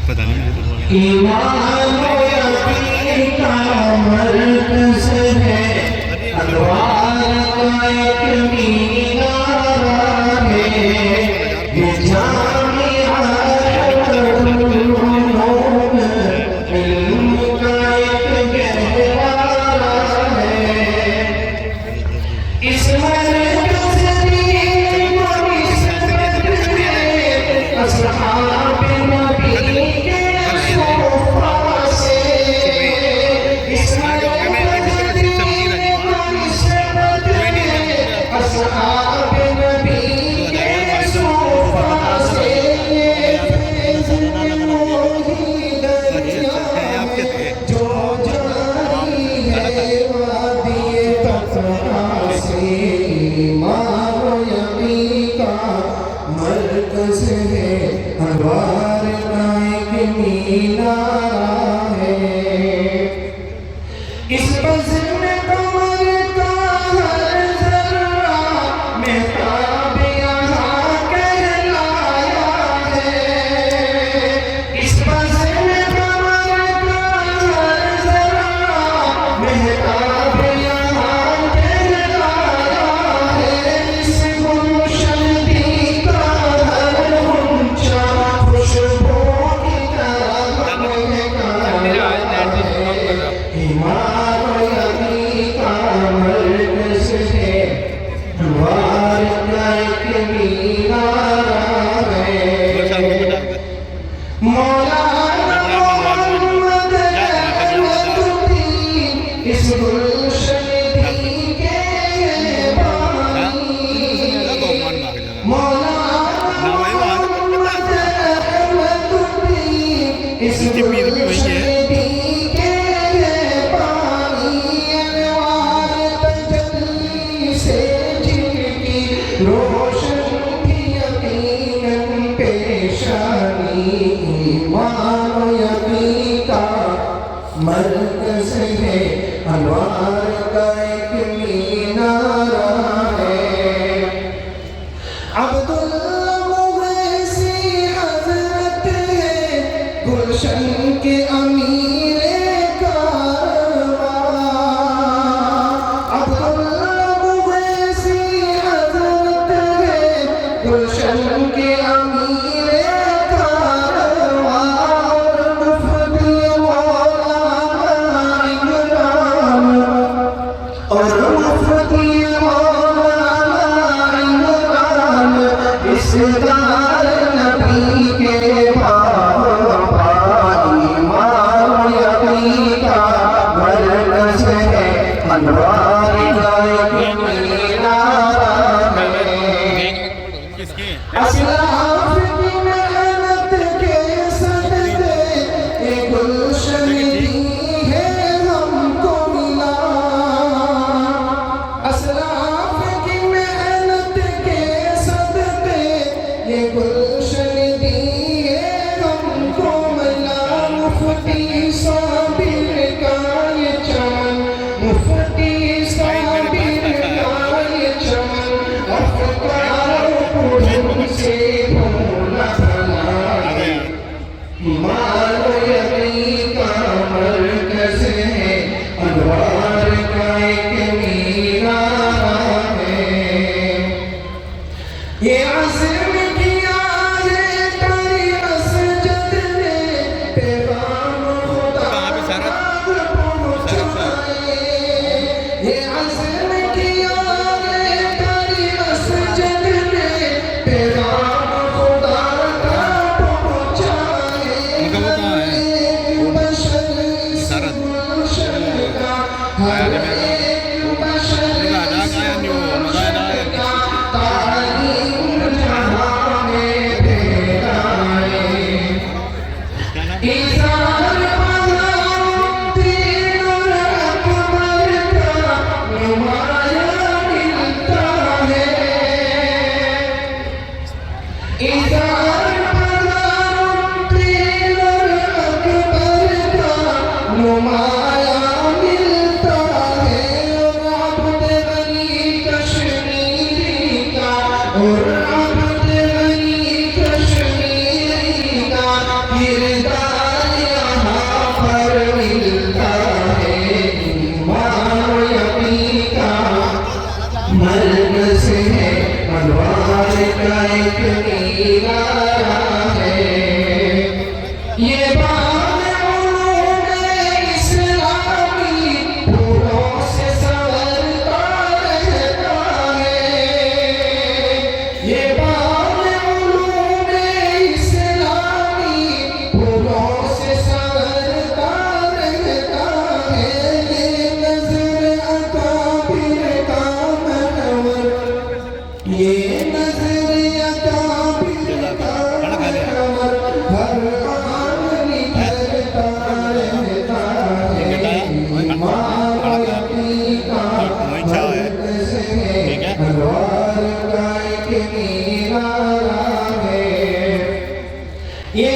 पता नहीं ईमान का मरकज़ है, अनवार का एक मीनारा है, ये जामिया इल्म का एक गहवारा है। इस मरकज़ की असहाब नबी के सोफा से, इस मरकज़ की असहाब नबी के सोफा से, जो जारी है वादी तफ़रा से, ईमान यकी का मरकज़ है, अनवार का एक मीनारा है। इस बज़्म कमर का हर ज़र्रा मेहताब यहाँ कहलाया है। इस बज़्म कमर का हर ज़र्रा मेहताब यहाँ कहलाया है। इस गुलशन का हर गुंचा खुशबू की तरह महकाया है। ईमान यकी का मरकज़ है, अनवार का एक मीनारा है। मौलाना मोहम्मद अहमदुद्दीन इस गुलशन के बानी। मौलाना मोहम्मद अहमदुद्दीन इस गुलशन के बानी। अनवार तजल्ली से जिनकी रोशन थी यकीनन पेशानी। ईमान यकी का मरकज़ है, अनवार का एक मीनारा है। अब्दुल्ला मुगैसी हज़रत है, गुलशन के अमीरे कारवां। अब्दुल्ला मुगैसी हज़रत है, गुलशन के अमीरे कारवां। और मुफ्ती मौलाना इमरान, और मुफ्ती मौलाना इमरान इस दार नबी के बाबा। ईमान यकी का मरकज़ है, अनवार का एक मीनारा है। असलाफ की मेहनत के सदक़े ये गुलशन दी है हमको मिला। असलाफ की मेहनत के सदक़े ये गुलशन दी है हमको मिला। मुफ्ती साबिर का ये चमन, मुफ्ती साबिर का ये चमन, अफ़कारों को से भूला भला है। ईमान यकी का मरकज़ है, अनवार का एक मीनारा है। ये अज़्म किया है तेरी असजद ने, पैगाम खुदा पहुँचाए। ये अज़्म किया है तेरी असजद ने, पैगाम खुदा का पहुँचाए। एक बशर इस गुलशन का, हर एक बशर इस गुलशन का तालीम जहाँ में फैलाए। इज़हार बज़ारुद्दीन और अकबर का नुमाया मिलता है। इज़हार बज़ारुद्दीन और अकबर का नुमाया मिलता है। और अब्द गनी कश्मीरी का, और अब्द गनी कश्मीरी का किरदार ये